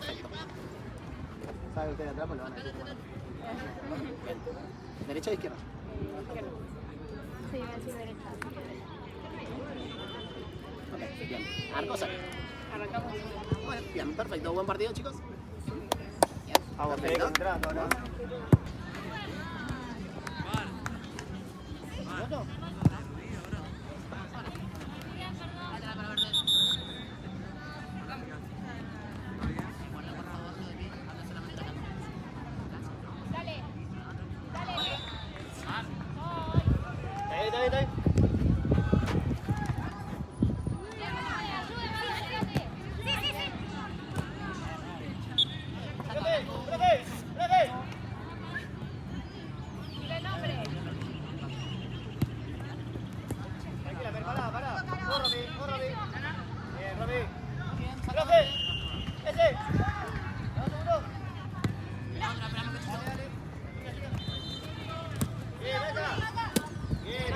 Perfecto. ¿Sabe usted de atrás? Pues lo van a decir. Bien. ¿Derecha o izquierda? Izquierda. Sí, voy a decir derecha. Ok, bien. Arco, saque. Arrancamos. Bueno, bien, perfecto. ¿Buen partido, chicos? Bien, Vamos, perfecto. entrando ahora. ¿Otro? Ahí. Tranquila, pero pará. Vos, Romy. Bien, Romy. ¡Profe! ¡Ese! ¡Dame un segundo! Dale. Bien, acá. Bien.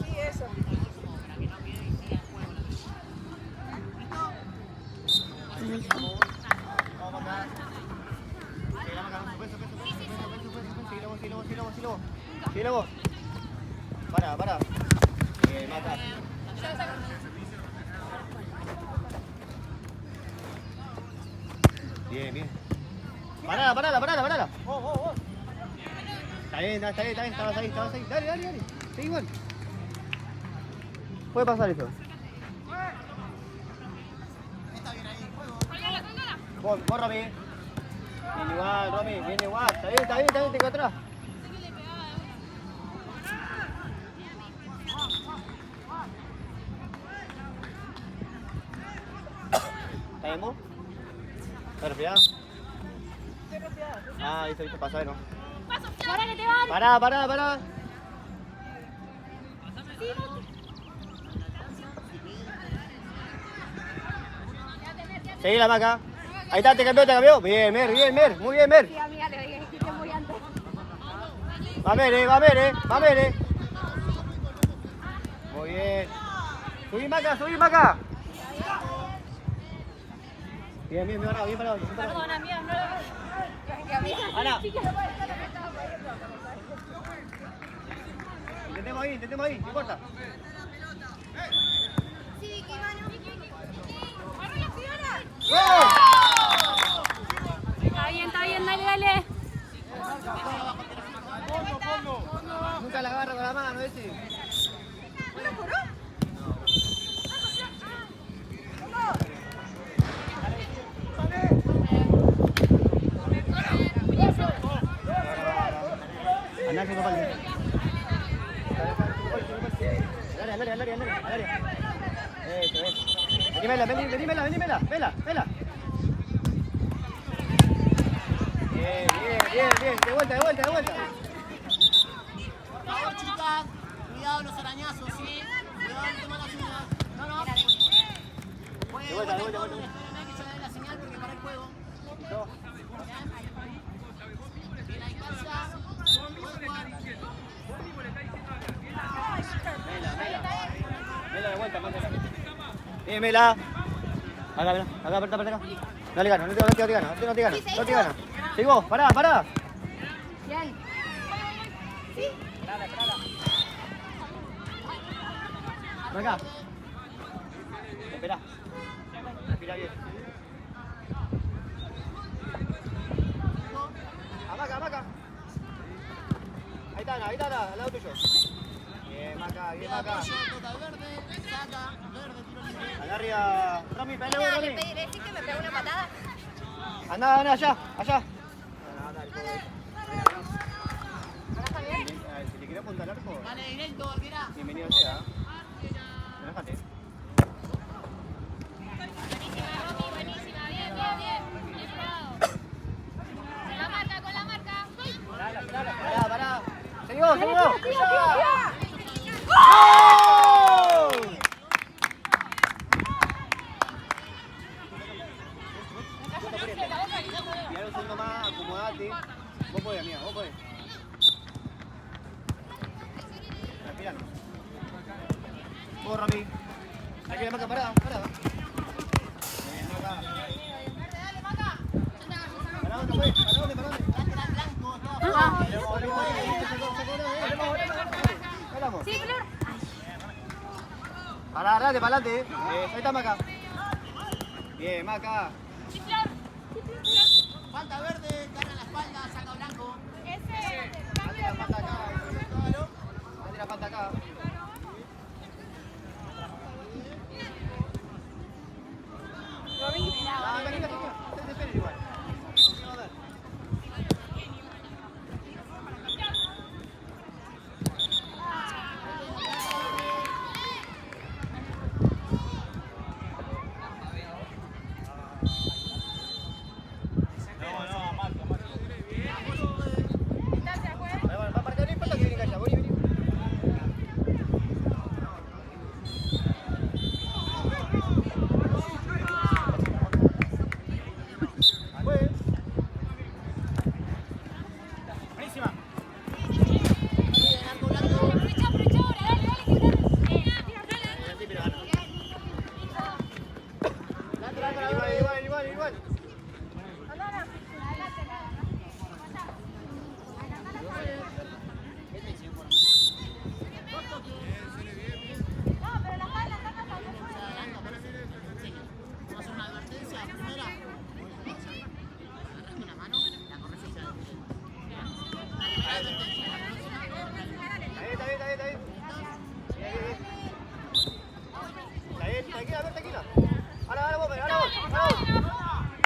Sí, eso. Vamos acá. Síguelo vos. Pará. Bien, mata. Bien. Parala. Vos. Está bien. Estabas ahí. Dale. Seguí igual. Puede pasar eso. Vos, Romy. Bien igual, Romy. Está bien, te quedo atrás. ¿Está bien vos? ¿Estás resfriada? Ah, listo, pasa, ¿no? ¡Para que te van! Pará. Seguí la maca. Ahí está, te cambió. Bien, Mer. Muy bien, Mer. Sí, amiga, le dije que muy antes. Va Mer. Muy bien. Subí maca. Bien parado. Perdón, amiga, no lo... Ana. Intentemos ahí, no importa. Sí, que van. ¡Arriba, Fiona! Está bien, dale. Nunca la agarra con la mano, ese. ¿No lo curó? Andá haciendo falta. Al área. Venímela. Vela. Bien. De vuelta. Por favor, chicas, cuidado los arañazos, ¿sí? Cuidado, no toman las uñas. No. De vuelta. Que yo le dé la señal porque para el juego. Bien, ahí casa. Mela de vuelta, mándala. Bien, Mela. Acá, apretá acá. No te gana. Seguí vos, pará. Bien. Por acá. Esperá. Respira bien. Maca. Ahí está, al lado tuyo. Bien, Maca. Toca verde, saca, verde, tiro libre. Allá arriba. Romy, pelea, Romy. ¿Le decís que me pegó una patada? Andá, allá. Si le querés apuntar al arco, Vale, directo, arquera. bienvenido sea. Relájate. Buenísima, bien. Con la marca. Pará. Seguimos. ¡Tira! ¡Gol! Tirar un segundo más, acomodate. Vos podés, amiga, Respirando. Vos, Rami. Aquí la marca, parada. Bien, Maca. ¿Para dónde fue? ¿Para dónde? Lateral blanco, Sí, Flor. Para adelante, para adelante. Ahí está Maca. Bien, Maca. Sí, Flor. falta verde, carga en la espalda, saca blanco. Ese. Dale la falta acá. Dale la falta acá. Tranquila. Te esperen igual. A ver. Va a marcar, no importa que viene allá. Vení. Buenísima. Aprovecha ahora, dale, Igual. No, pero la falda acá no salió. Vamos a hacer una advertencia. Primera. Agarras con la mano, la corres hacia adelante. Primera advertencia. La próxima. Está bien. Está bien, tranquila. Ahora vos.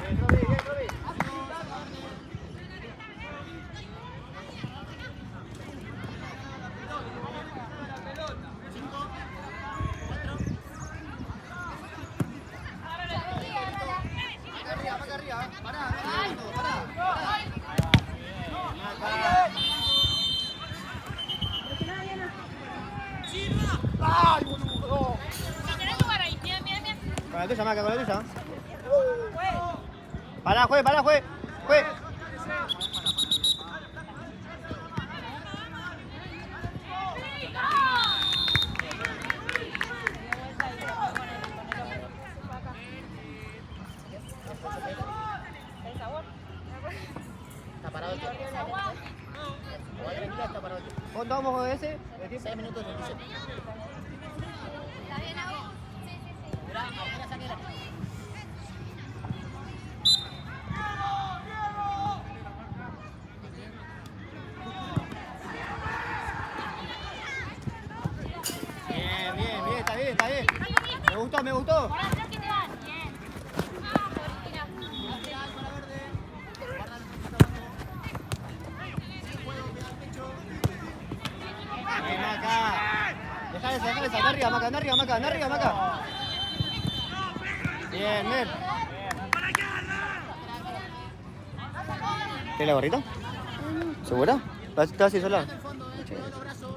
Bien, Robbie. Acá arriba. Pará. ¡Ay, boludo! Tenés lugar ahí, mira. Con la tuya, Maca, con la tuya. Pará, juez. Está parado el tiempo. Está parado el tiempo. ¿Cuánto vamos con ese? 6 minutos 37. ¿Está bien ahí? Sí. Mirá, ahora saque la. Bien, está bien. Me gustó. Ahora atrás que te van. Bien. Cristina. Lateral para verde. Guarda el poquito abajo. Sin juego, pega al pecho. Bien, Maca. Dejale esa. Anda arriba, Maca. Bien. ¿Tienes la gorrita? ¿Segura? ¿Estás así sola? En el fondo, cuidado los brazos.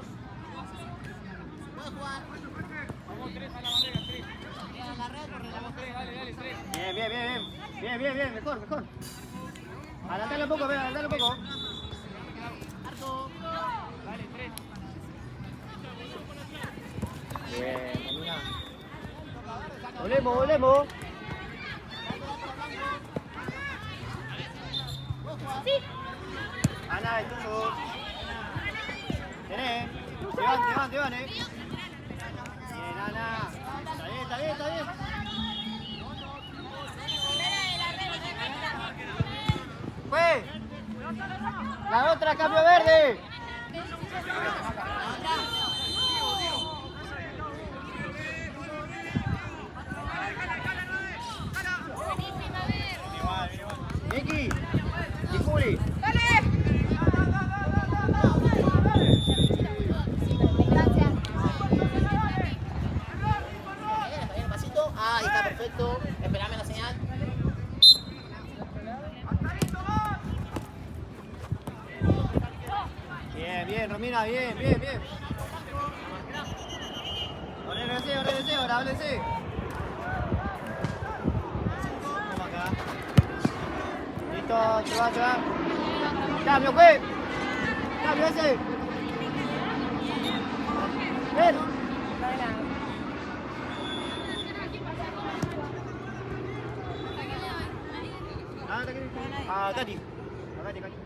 Puede jugar. Queda en la red, corre la boca. Bien. Mejor. Adelantale un poco. Arco. Bien, camina. Volemos. Sí. Ana, es tuyo. Tenés. Te van, Bien, Ana. Está bien. ¡Fue! La otra, cambio verde. Buenísima, ver. Miki. Y Juli. Está bien, pasito. Ahí está perfecto. Esperame la señal. Bien, Romina, bien. Ordenese, ahora háblese. Vamos acá. Listo, se va. Cambio, juez. Cambio ese. Ven. Katy. A Katy, Katy.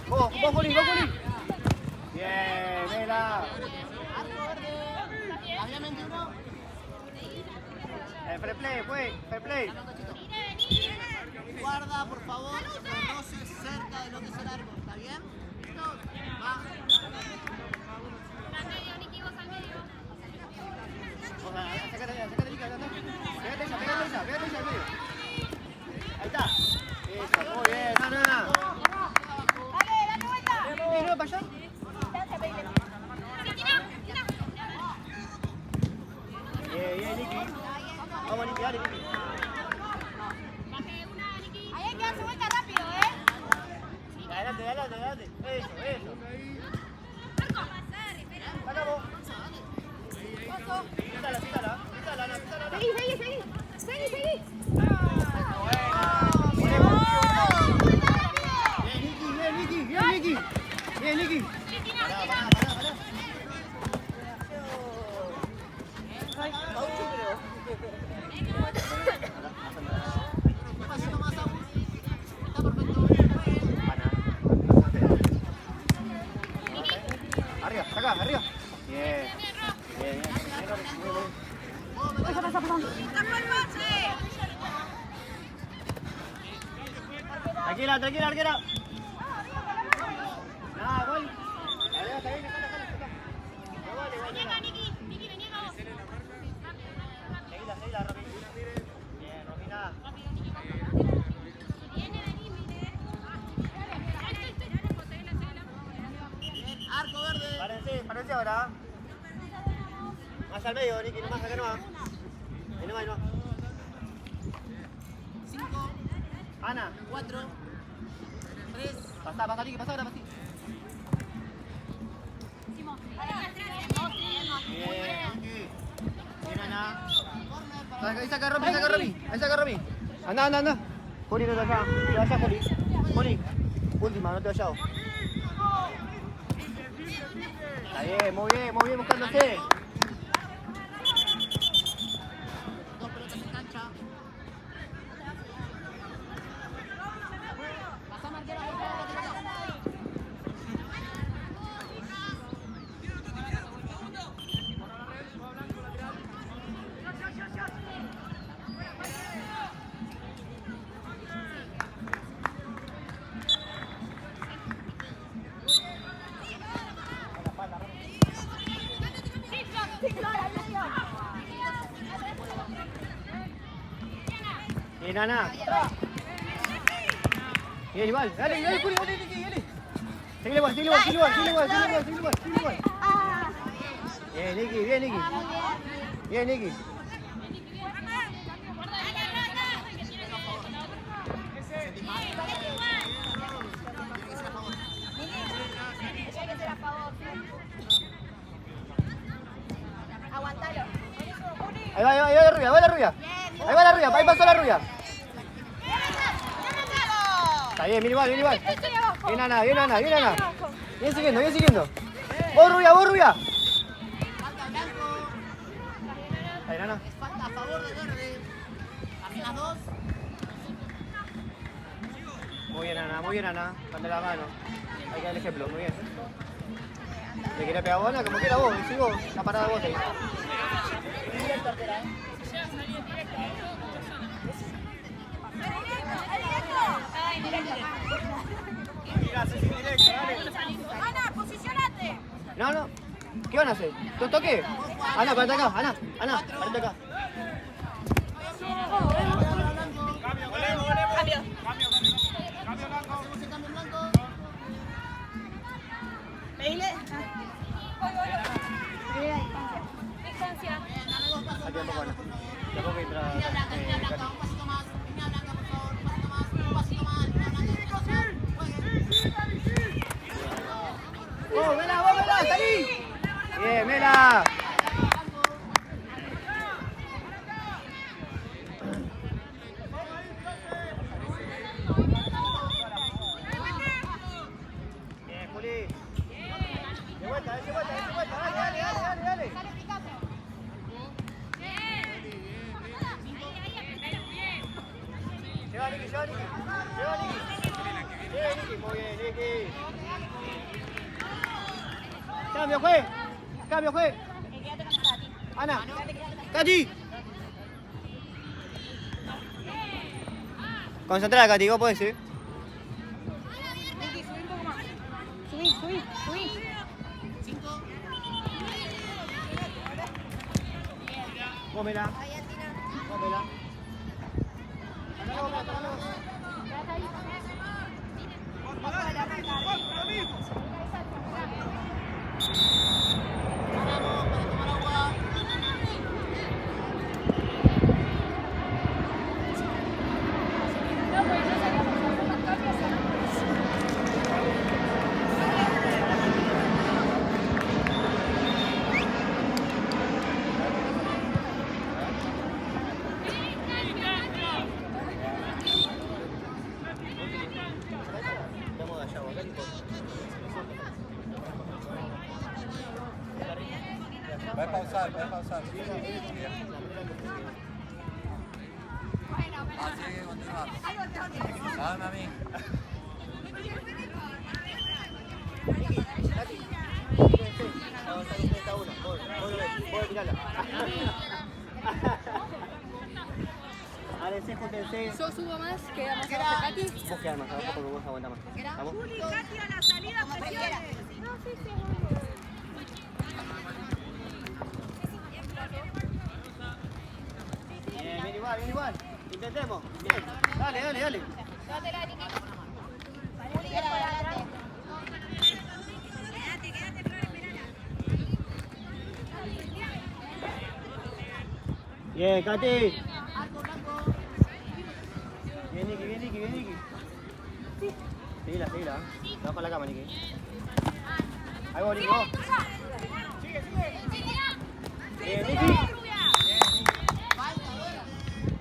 Vos, Juli. Bien, Mela. Obviamente uno. Fair play, pues, fair play. Guarda, por favor, los roces cerca de lo que es el árbol, ¿está bien? ¿Listo? Va. Al medio, Niki, vos al medio. Sácate, pégate ella al medio. Ahí está. Eso, muy bien, Ana. Dale vuelta. No, para allá. Distancia, Peile. Sí, tira. Bien, Niki. Vamos, Niki, dale, Niki. Baje una, Niki. Ahí hay que darse vuelta rápido, Adelante. Eso. Sacamos. Pítala. Seguí. Bien, Niki. Un pasito más, Agus. Está perfecto. Arriba. Bien. Tranquila, arquera. Nada, gol. Está bien. Reniega, Niki, reniega vos. Seguila, Robin. Bien, Robina. Viene de límite. Arco verde. Párense ahora. Más al medio, Niki, nomás acá nomás. Ahí nomás. 5, Ana. 4, 3. Pasa, Niki, pasa ahora, pasa. Bien, Ana. Ahí saca Romy. Anda. Juli, no te vayas, Juli. Última, no te vayas. Está bien, muy bien, buscándose. 2 pelotas en cancha. Pasa marquera, por favor, que toca. Bien, Ana. Bien, igual. Dale, Juli, dale. Seguile igual. Bien, Niki. Aguantalo. Ahí va la rubia. Ahí pasó la rubia. Está bien, bien igual. Bien, Ana. Bien siguiendo. Vos, rubia. Falta blanco. Ahí, Ana. Es falta a favor de verde. Apenas 2. Muy bien, Ana. Dale la mano. Hay que dar el ejemplo, muy bien. Le quería pegar a Ana, como quiera vos. Decí vos, la parada vos ahí. Ana, posicionate. No. ¿Qué van a hacer? ¿Dos toques? Ana, parate acá. Ana, parate acá. Cambio. Hacemos el cambio blanco. Peile. Distancia. Bien, dale 2 pasos Aquí un poco, más. Ana. Arquera. Bien, Juli. De vuelta. Dale. Lleva, Niki. Muy bien, Niki. Cambio, juez. Ana. Katy. Concentrada, Katy, vos podés, ¿sí? Niki, subí un poco más. Subí. 5. Pómela. Paramos para tomar agua. No, pues no sabíamos hacer los cambios, ¿no? Vamos allá, vos, Katy. Puedes pausar. Ah, sí, continúa. Dame a mí. Vos tirala. Dale, júntense. Yo subo más, queda más abajo, Katy. Vos quedás más abajo porque vos aguantás más. ¿Vamos? Katy, a la salida, presione. No, sí. Bien, igual. Intentemos. Bien. Dale. Dátela, Niki. Juli, para adelante. Bien, Katy. Bien, Niki. Seguila. Vamos con la cama, Niki. Ahí vos, Niki, vos. Bien, Niki.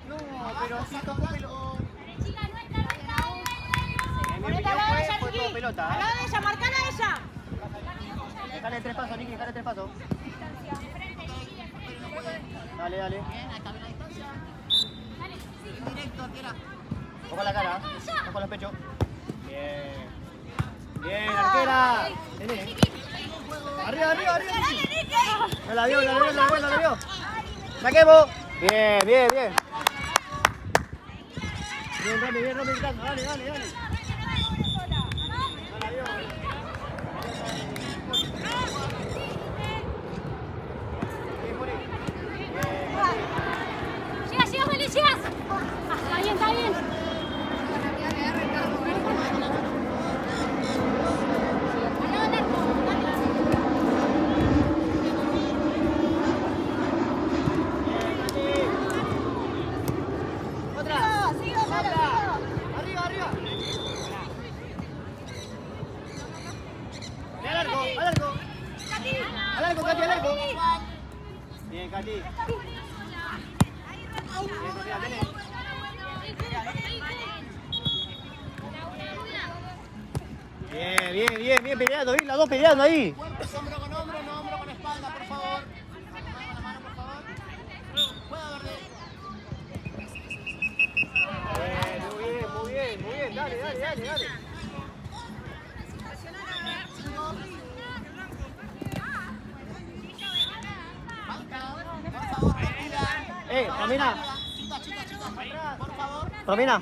No, pero sí tocó pelota. Ponete al lado de ella, Fue todo Niki. pelota, Al lado de ella, marcala a ella. Dejale 3 pasos, Niki, dejale 3 pasos. Dale. Bien, ahí está bien la distancia. Indirecto, arquera. Ojo la cara, ojo los pechos. Bien, arquera. Vení. Arriba, Niki. No la vio. Saquemos. Bien. Bien, Romy, dale. No la vio. Llega, Juli, llegas. Está bien. Arriba. Al arco, Katy. Bien, Katy. Bien, Sofía, tenés. Bien peleando, las dos peleando ahí. Cuerpos hombro con hombro, no hombro con espalda, por favor. Con la mano, por favor. Juega verde. Muy bien. Dale. Banca, por favor, termina. Romina. Chica, por favor. Romina.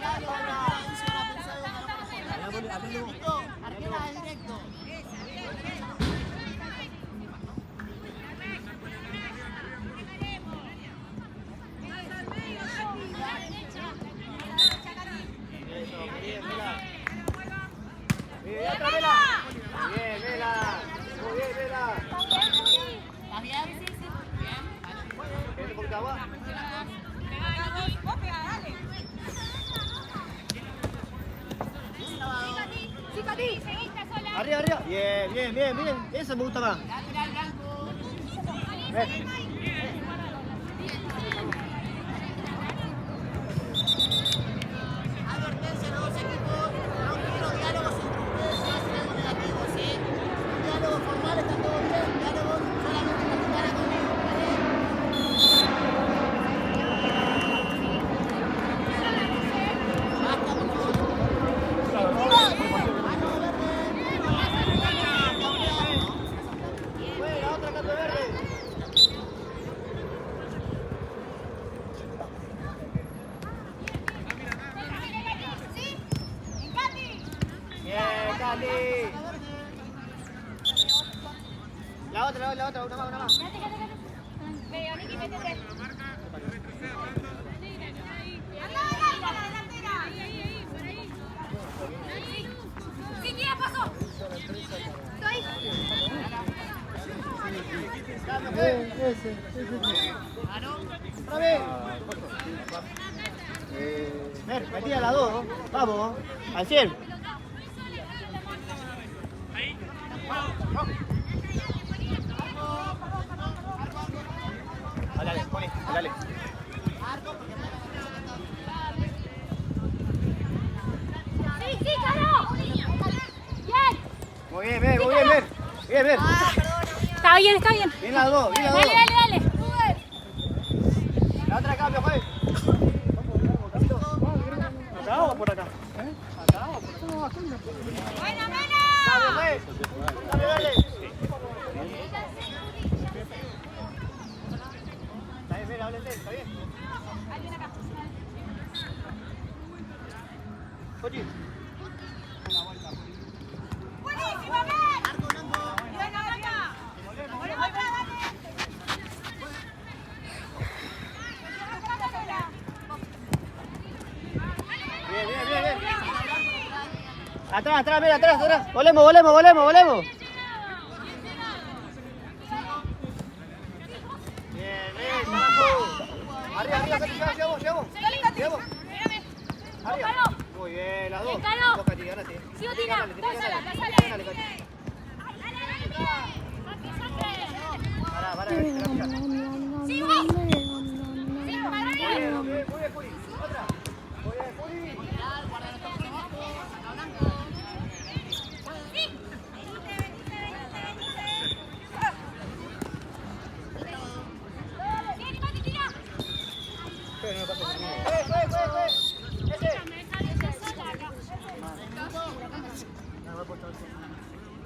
Arquera directo. Bien, otra Vela. Bien, Vela. Muy bien, Vela. ¿Estás bien? Bien. ¿Querés un poquito de agua? Sí, Katy, seguiste sola. Arriba. Bien. Eso me gusta más. Lateral blanco. Advertencia a los dos equipos, no quiero diálogos entre ustedes si hacen algo negativo, ¿sí? Un diálogo formal está todo bien, diálogos solamente particulares conmigo, ¿vale? Basta, por favor. Fuera, otra cambio verde. Sí. En Katy. Bien, Cali. La otra, una más. Veo, Niki, métete. Anda, la delantera. Ahí, por ahí. Sí, ¿quién pasó? Estoy. Otra vez. Ver, metí a las dos. Vamos, al 100. Dale, Poli, dale. Sí, sí, Caro. Bien. Muy bien, Ver, muy bien, Ver. Bien, Ver. Está bien, está bien. Bien las dos, bien las dos. Dale, dale, dale. La otra cambio, juez. ¿Acá o por acá? ¿Acá o por acá? Buena, Cambio, buena. juez. Cambio, dale. Está bien, Ver, háblenle, está bien. Alguien acá. Oye. Buenísima, ven. Buena, buena. Volvemos atrás, dale. Bien, bien, bien, bien. Atrás, atrás, mira, atrás. Volemos, volemos, volemos, volemos. Bien, bien, carajo. Arriba, arriba, que te llevamos, llevamos. Llevamos. Arriba. Muy bien, las dos. Bien, Calo. Vos, Cati, ganate. Sí, Otina, Ganale, dale, ganale. dale. Ganale, Cati. Pará, pará, Sí, vos. Sí, para Muy bien, muy bien, Juli. Otra. Muy bien, Juli.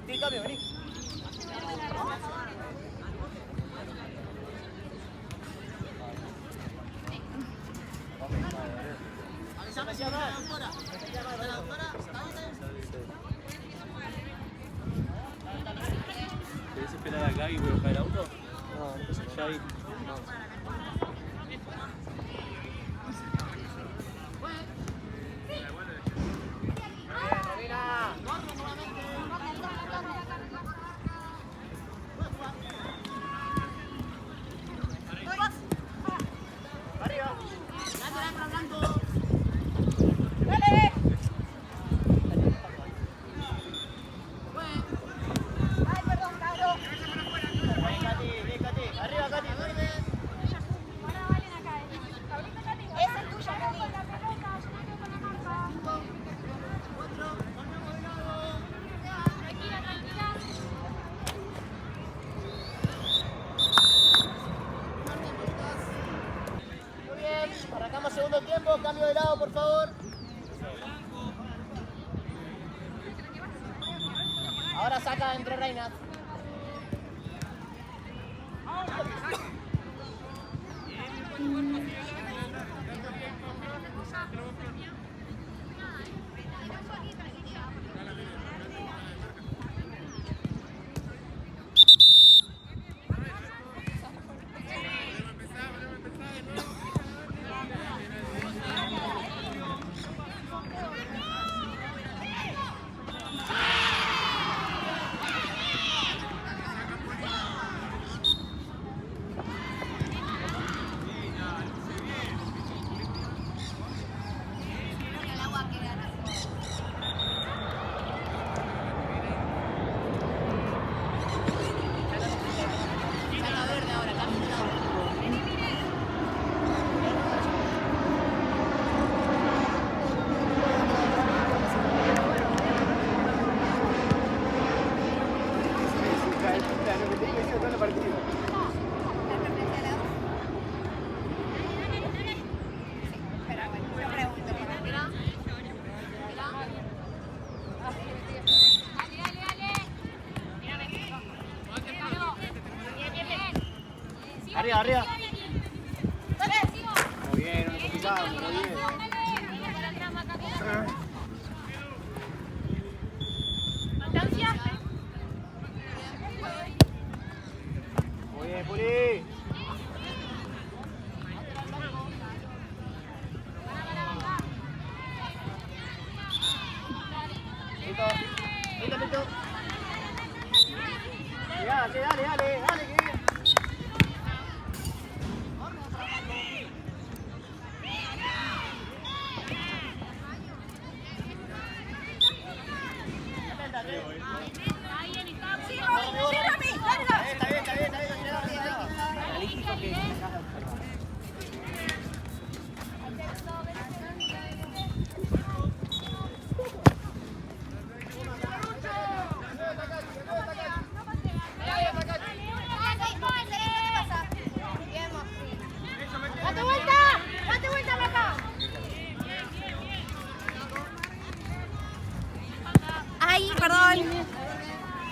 Sí, cambio, vení. Avísame si habla la doctora. ¿La doctora? ¿Querés esperar acá y voy a buscar el auto? No, Ya ahí. Romina. Arriba. Dale. Ay, perdón, Caro. Bien, Cati. Arriba, Cati. Ahora valen acá, esa es tuya, Cali. Con la pelota, yo me quedo con la marca. Tranquila, tranquila. Muy bien, arrancamos segundo tiempo, cambio de lado, por favor. Ahora saca entre reinas. Arriba, arriba. Muy bien, no necesitamos, muy bien. Muy bien, Puri. Listo, listo, listo. Dale, dale, dale, dale, que bien. Ay, perdón.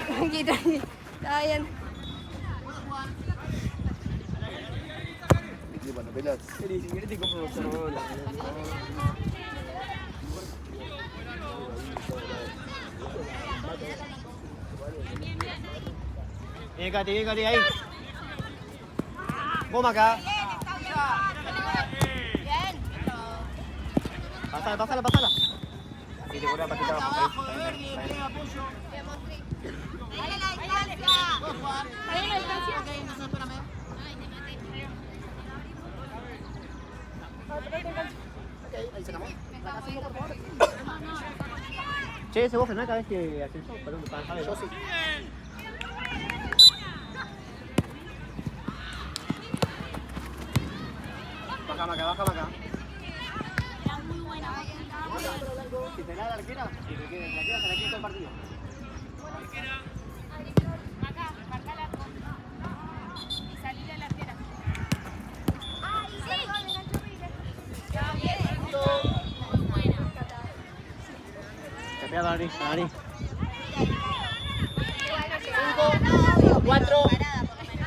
Tranqui, tranqui. Está bien. Bueno, pelotas. Si querés te compro los cerrolas. Bien, Katy, ahí. Vos acá. Pasala. Y te vuelve a patear abajo. Dale la distancia. ¿Dale la distancia? Ok, no sé, espérame. Ahí sacamos. Che, ese vos frenás cada vez que haces eso. Perdón, para saber. Yo sí. Bájame acá. Si te la da la arquera, si te quedas, la quedas a la quinta del partido. Acá, marca la y salí a la arquera. ¡Ay, sí! Te pega la nariz. 5, 4,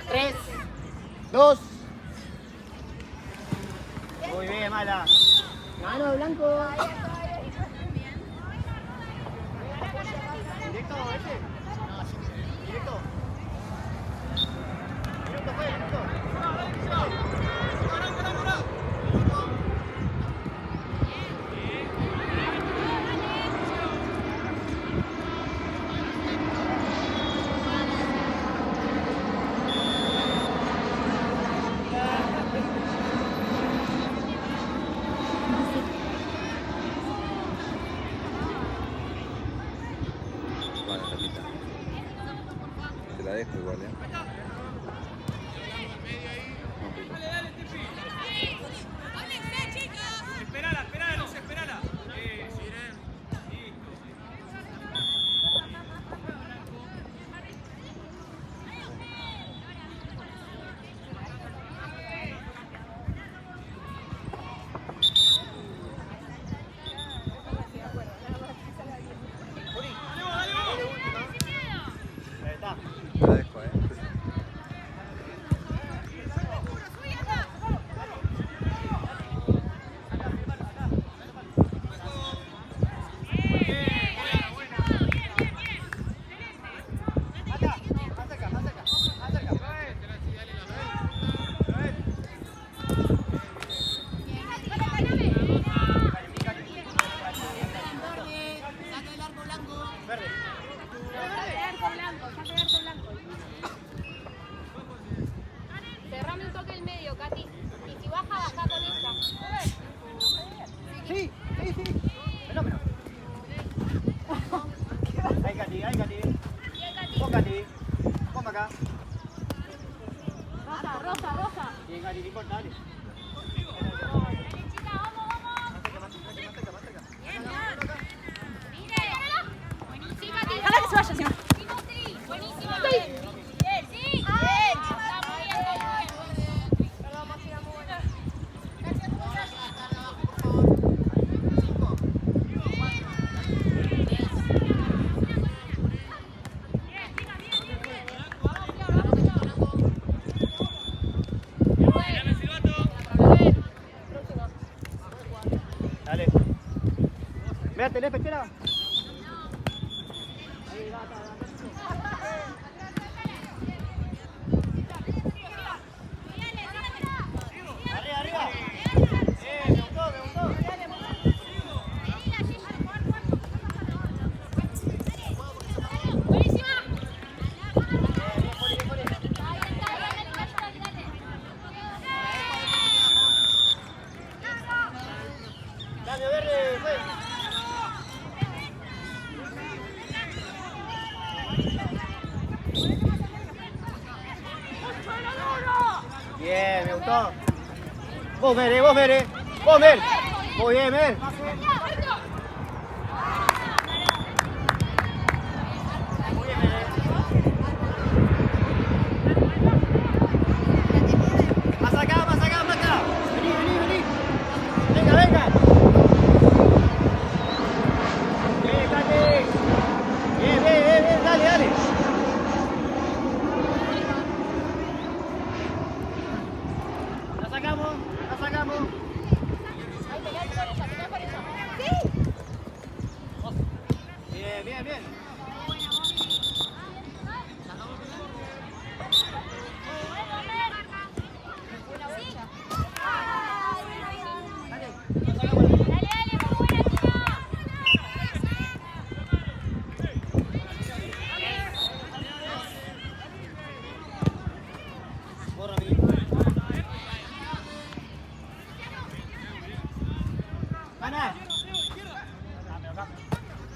3, 2. Muy bien, mala. Mano blanco. ¿Directo ese? ¿Directo? ¿Directo fue? Bueno, Tatita. Te la dejo igual, No, Pito. Esperala. Ahí está. Te la dejo, Saca el arco blanco. Verde. Cerrame un toque el medio, Katy. Y si baja con esta. Sí. Fenómeno. Ahí, Katy. Vos, Katy. Vos acá. Rosa. Bien, Katy, no importa, dale. Derechita, vamos. Más cerca. Sí, Katy. Ojalá que se vaya encima. Buenísimo. Bien, sí. Está muy bien. Perdón, Máxima, muy buena. gustó. Vos, Mere, vos, Mere. Vos, Mer. Muy bien, Mer. Muy bien, Mere. Más acá, más acá, más acá. Vení, vení, vení. Venga, venga. Bien, Katy. Bien, bien, bien, bien. Dale, dale. La sacamos, la sacamos. Bien, bien, bien. Borra, Miguel. Ana.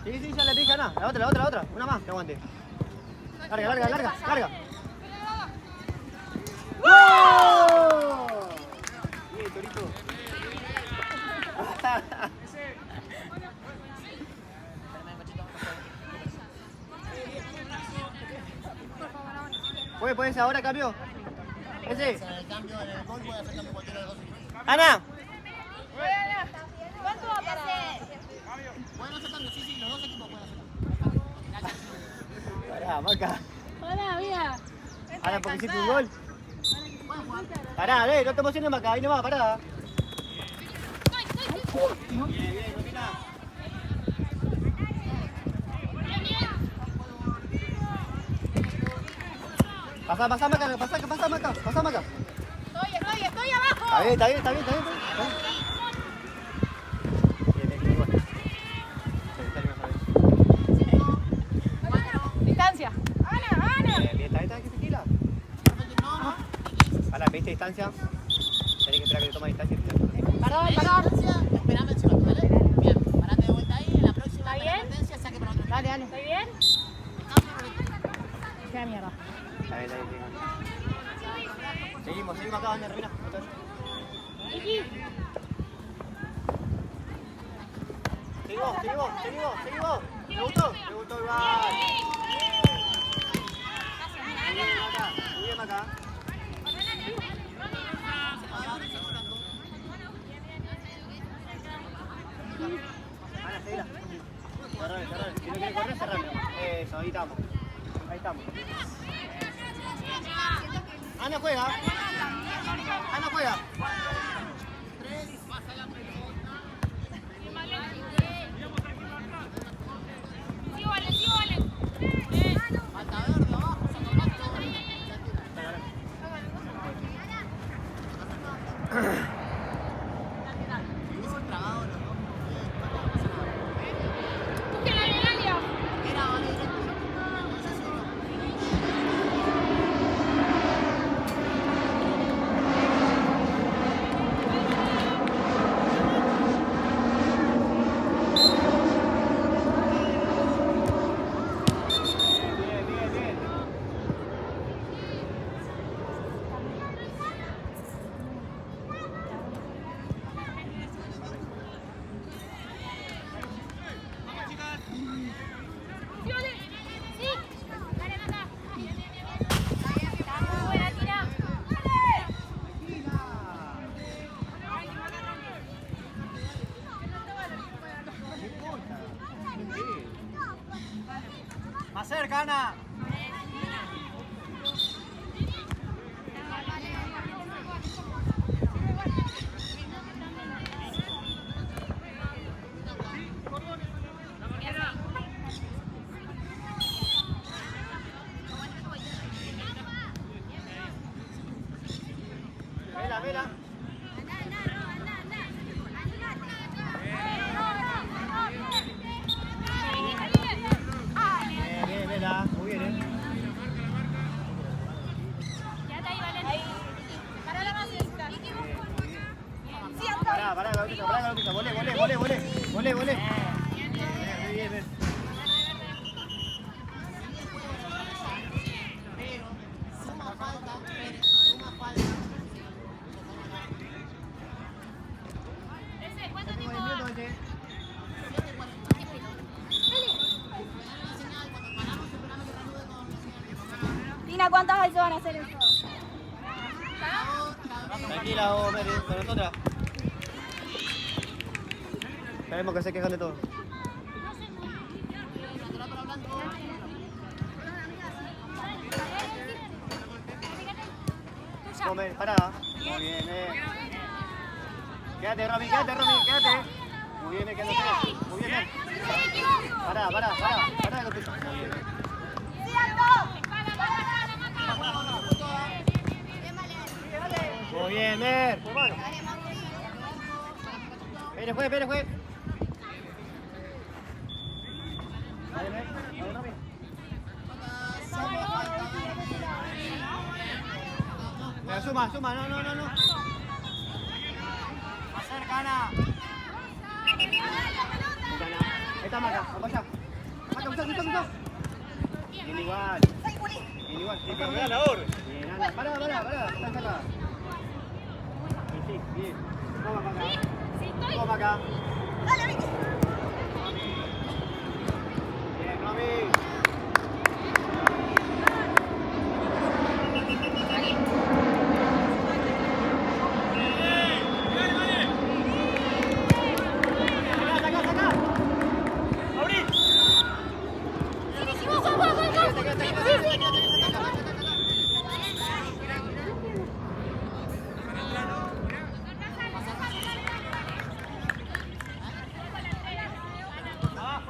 Sí, sí, ya le dije, Ana. La otra, la otra, la otra. Una más, que aguante. Larga, larga, larga, larga. ¡Oh! Bien, Torito. ¿Puede ser ahora, cambio? Ese. En el cambio, en el gol puede hacer cambio cualquiera de los dos equipos. Ana. ¿Cuánto va a parar? Pueden hacer cambio, sí, sí, los dos equipos pueden hacer cambio. Pará, Maca. Hola, mira. Ahora porque hiciste un gol. Pará, no te emociones, Maca. Ahí nomás, pará. Bien, bien, Romina. Pasa, Maca, pasa, Maca. Estoy abajo. Está bien, está bien, está bien, está bien. Bien, bien, igual. Distancia. Bien, bien, está bien, tranquila. Ahora, ¿pediste distancia? Tenés que esperar que te toma distancia y tirar. Perdón. Esperame encima, ¿vale? Bien, parate de vuelta ahí, en la próxima ¿Está bien? competencia saque para otro. Dale. ¿Estoy bien? Qué mierda. Está bien, está bien. Seguimos acá, anda, Romina. Seguimos. ¿Te gustó? Me gustó igual. Muy bien, Maca. Ana, seguila. Cerrale. Si no quieres correr, cerrale. Eso, ahí estamos. Ana juega. Sí, vale. Falta verde abajo, hubiesen tragado los dos. No pasa nada. Busque la Legalia. Era, vale, directo. No sé si Bien. Más cerca, Ana. Vela. Bien, vela. Muy bien, Mira cuántas veces van a hacer eso. Tranquila, vos, Mary, con nosotras. Sabemos que se quejan de todo. Come, pará. Muy bien, Quédate, Romy, quédate. Muy bien, quédate. Muy bien, Pará con tuyo. Muy bien. Muy bien, Mer. Pere, juez. Dale, Mer. Dale, Romy. Mira, suma, no. Acércana. Ahí está Maca, vamos allá. Maca. Bien igual. Bien, la orden. Bien, anda. Pará. Está acá. Sí, bien. Toma acá. Dale, Vicky. Bien, Romy.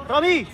Romy.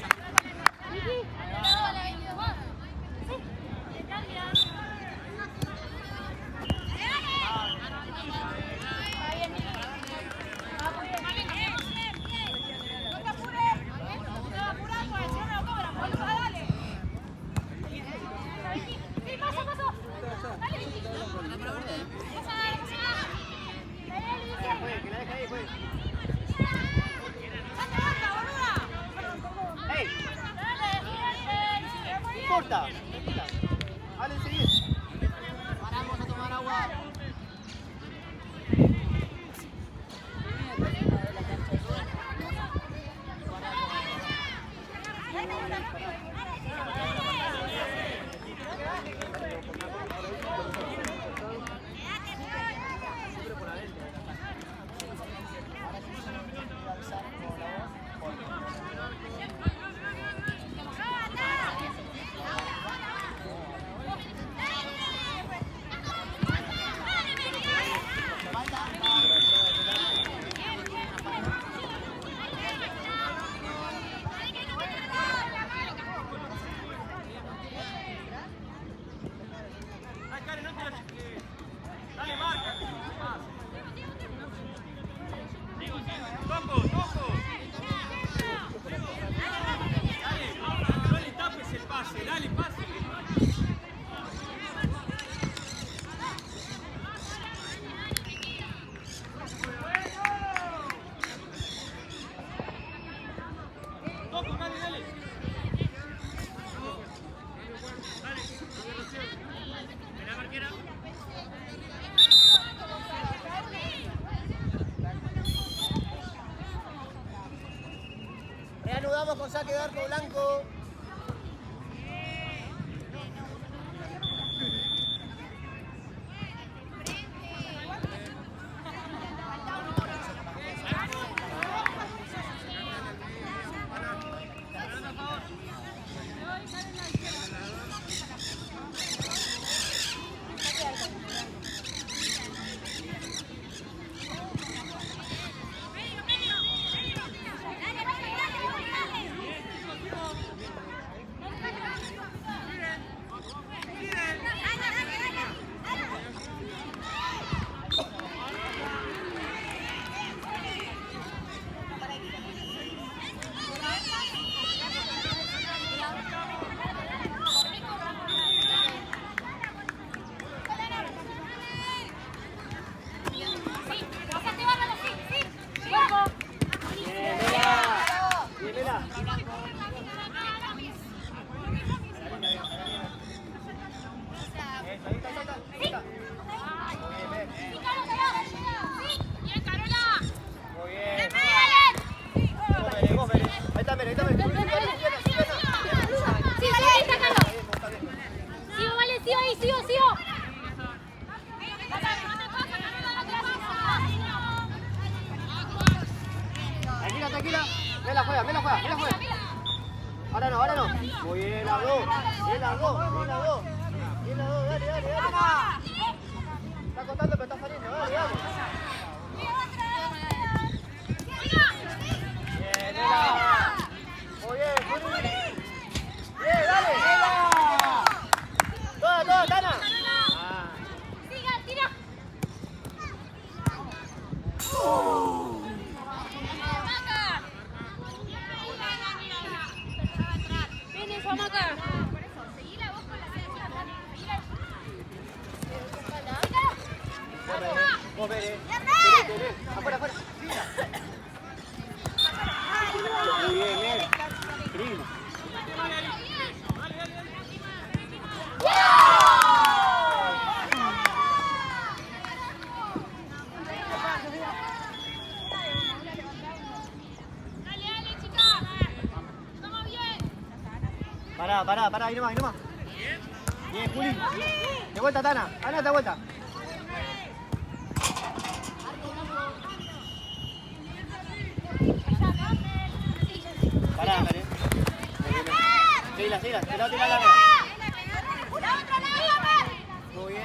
Corta. Dale, seguir. Paramos a tomar agua. Reanudamos con saque de arco blanco. uno. Muy bien, las dos. Bien las dos, bien las dos. Bien las dos, dale, dale, dale. Está contando pero está saliendo, dale, dale. Bien, Ela. Muy bien, Juli. Bien, dale. Toda, Tana. Siga, tira. Viene su hamaca. Seguila vos con la selección. Vos veré. Afuera, afuera. Muy bien, bien. Increíble. Pará, ahí nomás. Bien, Juli. De vuelta, Tana. Ana, de vuelta. Pará, Mere. Seguila, tira la larga. Muy bien.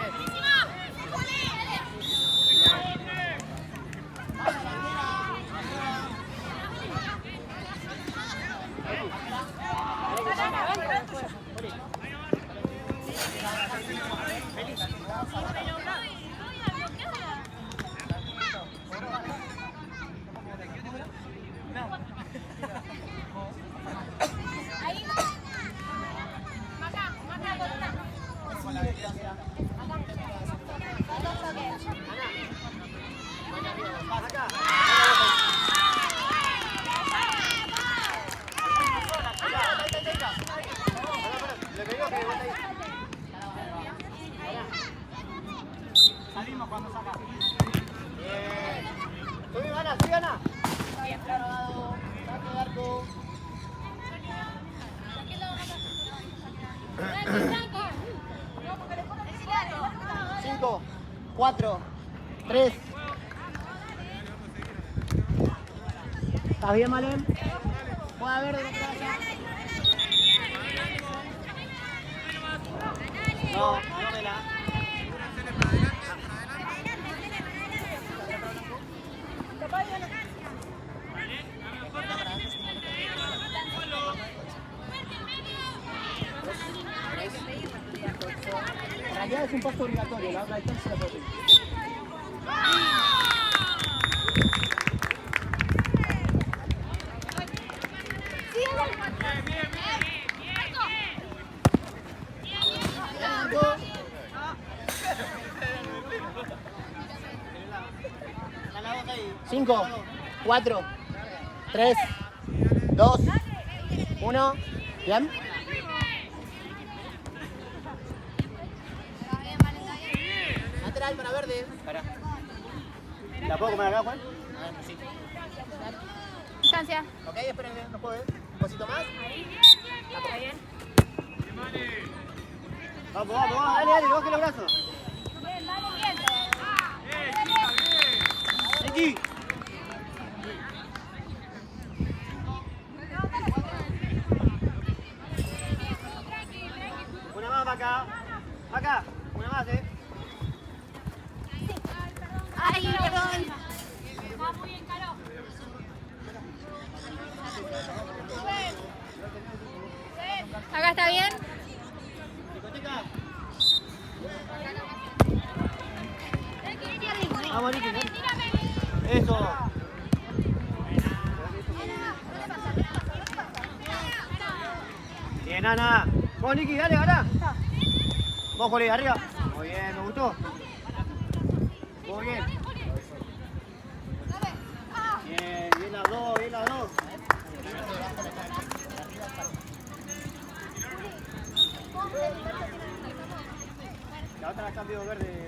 Salimos cuando saca. Subí, Ana. Bien, grabado. Saque de arco. 5, 4, 3. ¿Estás bien, Malem? Puede haber de lo que vaya. No me la. En realidad es un paso obligatorio, la otra distancia la puede pedir. Cinco, 4, 3, 2, 1. Bien. Lateral para verde. Para. ¿La puedo comer acá, Juan? Sí. Distancia. Ok, espérenme, no puedo. Un poquito más. Está bien. Vamos, dale, baje los brazos. Nicky. Una más para acá. Una más, Ay, perdón. Va muy bien, Caro. Acá está bien. Discoteca. Vamos, Nicky. Eso. Bien, Ana. Vos, Nicky, dale, ganá. Vos, Juli, arriba. Muy bien, me gustó. Muy bien. Bien las dos, La otra la cambio verde.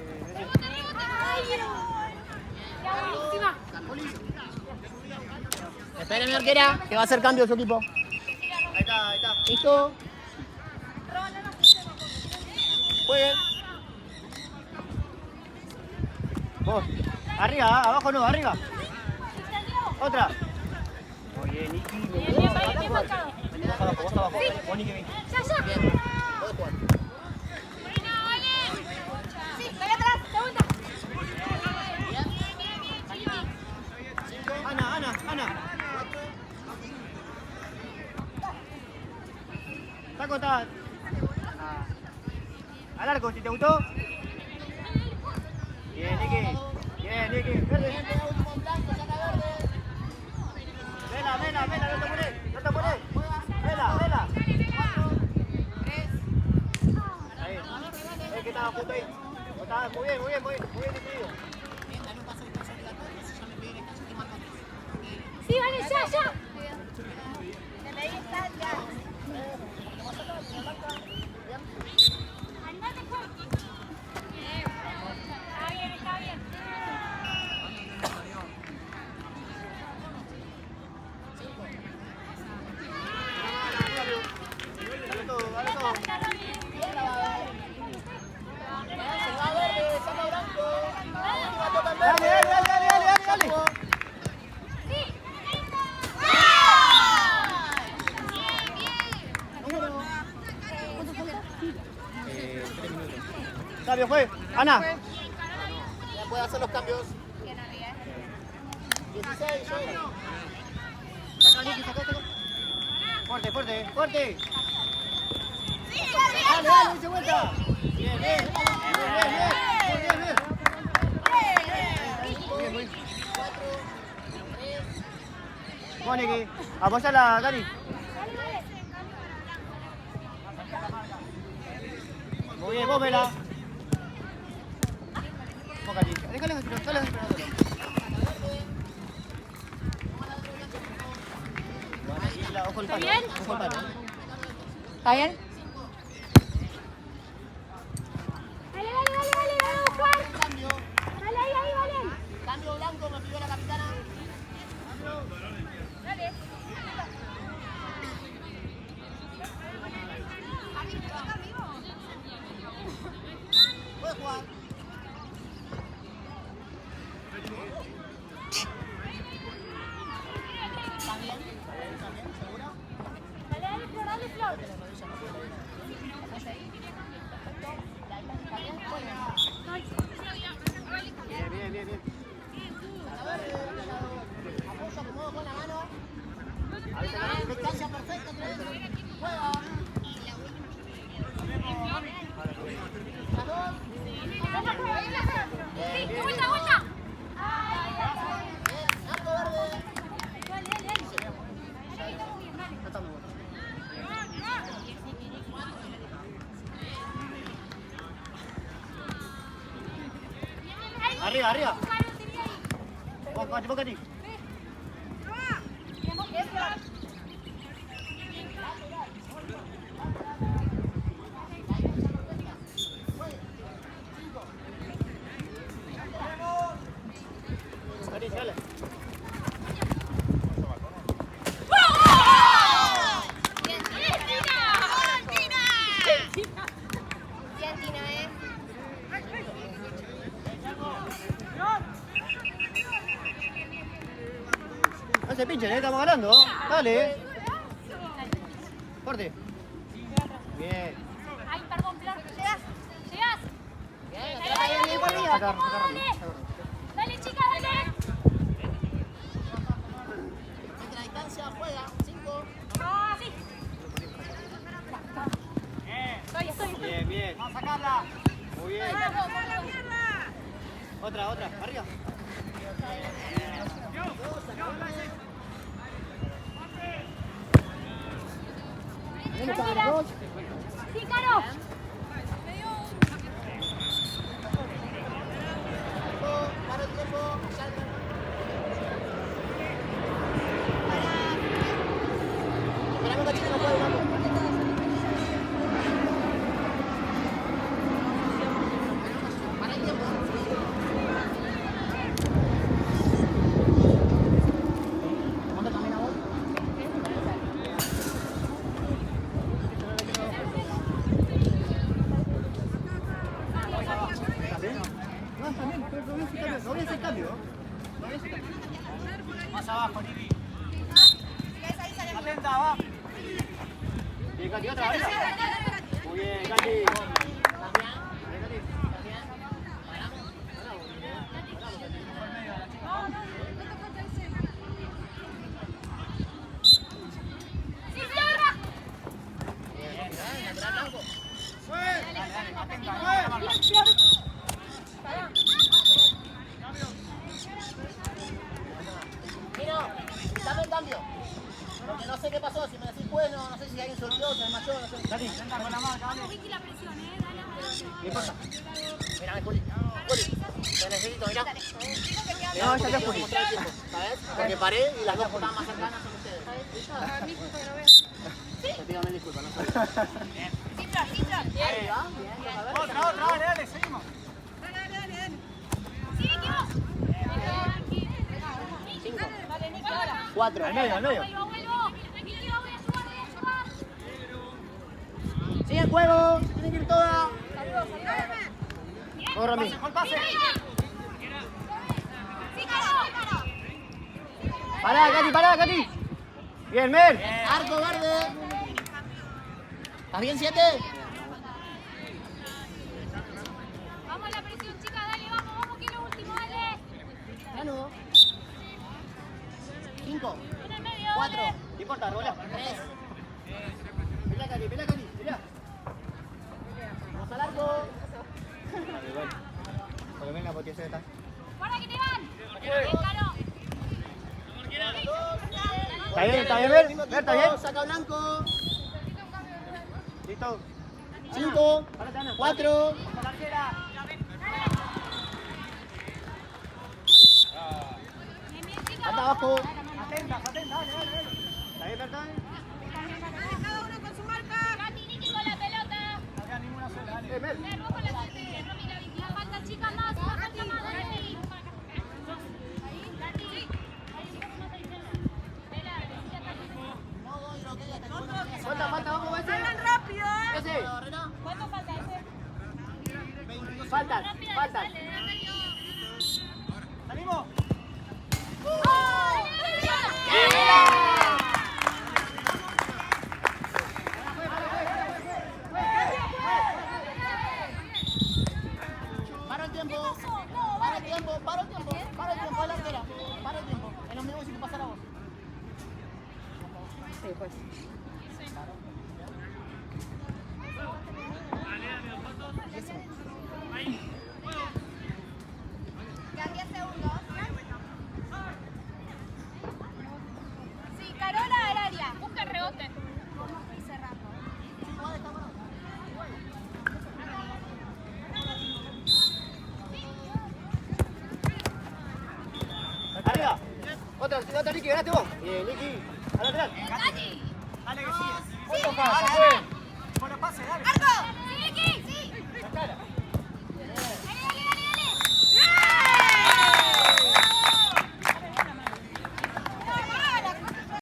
Espérenme, arquera, que va a hacer cambio su equipo. Ahí está. ¿Listo? Jueguen. Vos. Arriba, abajo no, arriba. Otra. Muy bien, Nicky. Bien marcado. vos abajo. Moni que viene. Ya. Bien. Puedes jugar. Sí, estoy atrás, segunda. Ana. Taco está. Al arco, si te gustó. Bien, Niki. Verde. Gente, último en blanco, saca verde. Vela, no te pones. Vela. 4, 3. Ahí. Que estaba justo ahí. Muy bien decidido. Bien, dale un paso de espacio obligatorio, si ya me piden espacio, te marco 3. Sí, vale, ya. Te pedí estar ya. Animate, Juan. Está bien. Dale todo. Se va verde, saca blanco. Última toca en verde. Dale. Sí. Sabio, fue. Ana. Ya puede hacer los cambios. 16, yo. Sacá, Niki, sacá. Fuerte. Dale, dice vuelta. Bien. Muy bien. 4, 3. Vamos, Niki. Apoyala, Cari. Muy bien, vos, Vela. Vos, Cari. Déjale entrenador. Ojo el palo. bien? Ojo el palo. ¿Está bien? Dale, Juan. Cambio. Dale, ahí, vale. Cambio blanco, me pidió la capitana. Dale. Puedes jugar. ¿Está bien? ¿Seguro? Dale, Flor. Bien. Apoyo, acomodo con la mano. Distancia perfecta, 3. Juega. Las 2. Sí, vuelta. Arco verde. Arriba. Vos, Cati. Cati, dale. Bien, Tina, No se pinchen, estamos ganando. Dale. Fuerte. Bien. Ay, perdón, Flor. ¿Llegás? Sacar. Dale, chicas, dale. Entre la distancia, juega. 5. Ah, sí. Estoy. Bien. Vamos a sacarla. Muy bien. Otra. Arriba. Tranquila. Sí, Caro. Para el tiempo. Esperamos que Chile no pueda jugar. Para el tiempo. ¿Cuánto también a vos? No, también, pero no voy a hacer cambio. Más abajo, Niki. Atenta, va. Muy bien, Katy. Mira, dame el cambio. Porque no sé qué pasó, si me decís bueno, no sé si alguien se olvidó, se desmayó, no sé. Katy, Vicky, la presión, dale. ¿qué importa? Mira, Juli. Juli, te necesito, mira. No, esa ya es Juli. ¿Sabes? Porque paré y las dos estaban más cercanas son ustedes. Te pido mil disculpas, no sé. Ahí va, bien, Otra, dale, seguimos. Sí, Vicky, vos. 5, Vale, Nicky, ahora. 4. Al medio. Vuelvo. Vicky, voy a sumar. Sigue el juego, tiene que ir toda. Corre, Rami. Sí, Caro. Pará, Katy. Bien, Mer. Arco verde. ¿Estás bien, 7? Vamos a la presión, chicas, dale, vamos, que es lo último, dale. Manu. 5, En el medio, 4, dale. ¿Qué importa, Rola? 3. Pelea, Katy. Vamos al arco. Porque ven la potencia esta. Guarda que te van. Bien, Caro. ¿Está bien, Mer? Mer, ¿está bien? Saca blanco. Listo. 5, 4. Bien, chicas, Hasta vamos. abajo. ¿Está bien, Mer? ¿Está bien? Cada uno con su marca. Katy, Nicky con la pelota. Mer. Mer, vos con la 7. Romy, la Vicky. Falta, chicas, más. Falta más, dale. Falta, vamos, ese. rápido! Ese. ¿Cuánto falta ese? Faltan. ¿Salimos? Para el tiempo. Para el tiempo, delantera. Para el tiempo. En los mismos si te pasara a vos. Quedan 10 segundos. Sí, Carola al área. Busca el rebote. Y cerrando. Arriba. Otra, Nicky, ganaste vos. Bien, Nicky. Al lateral. Katy.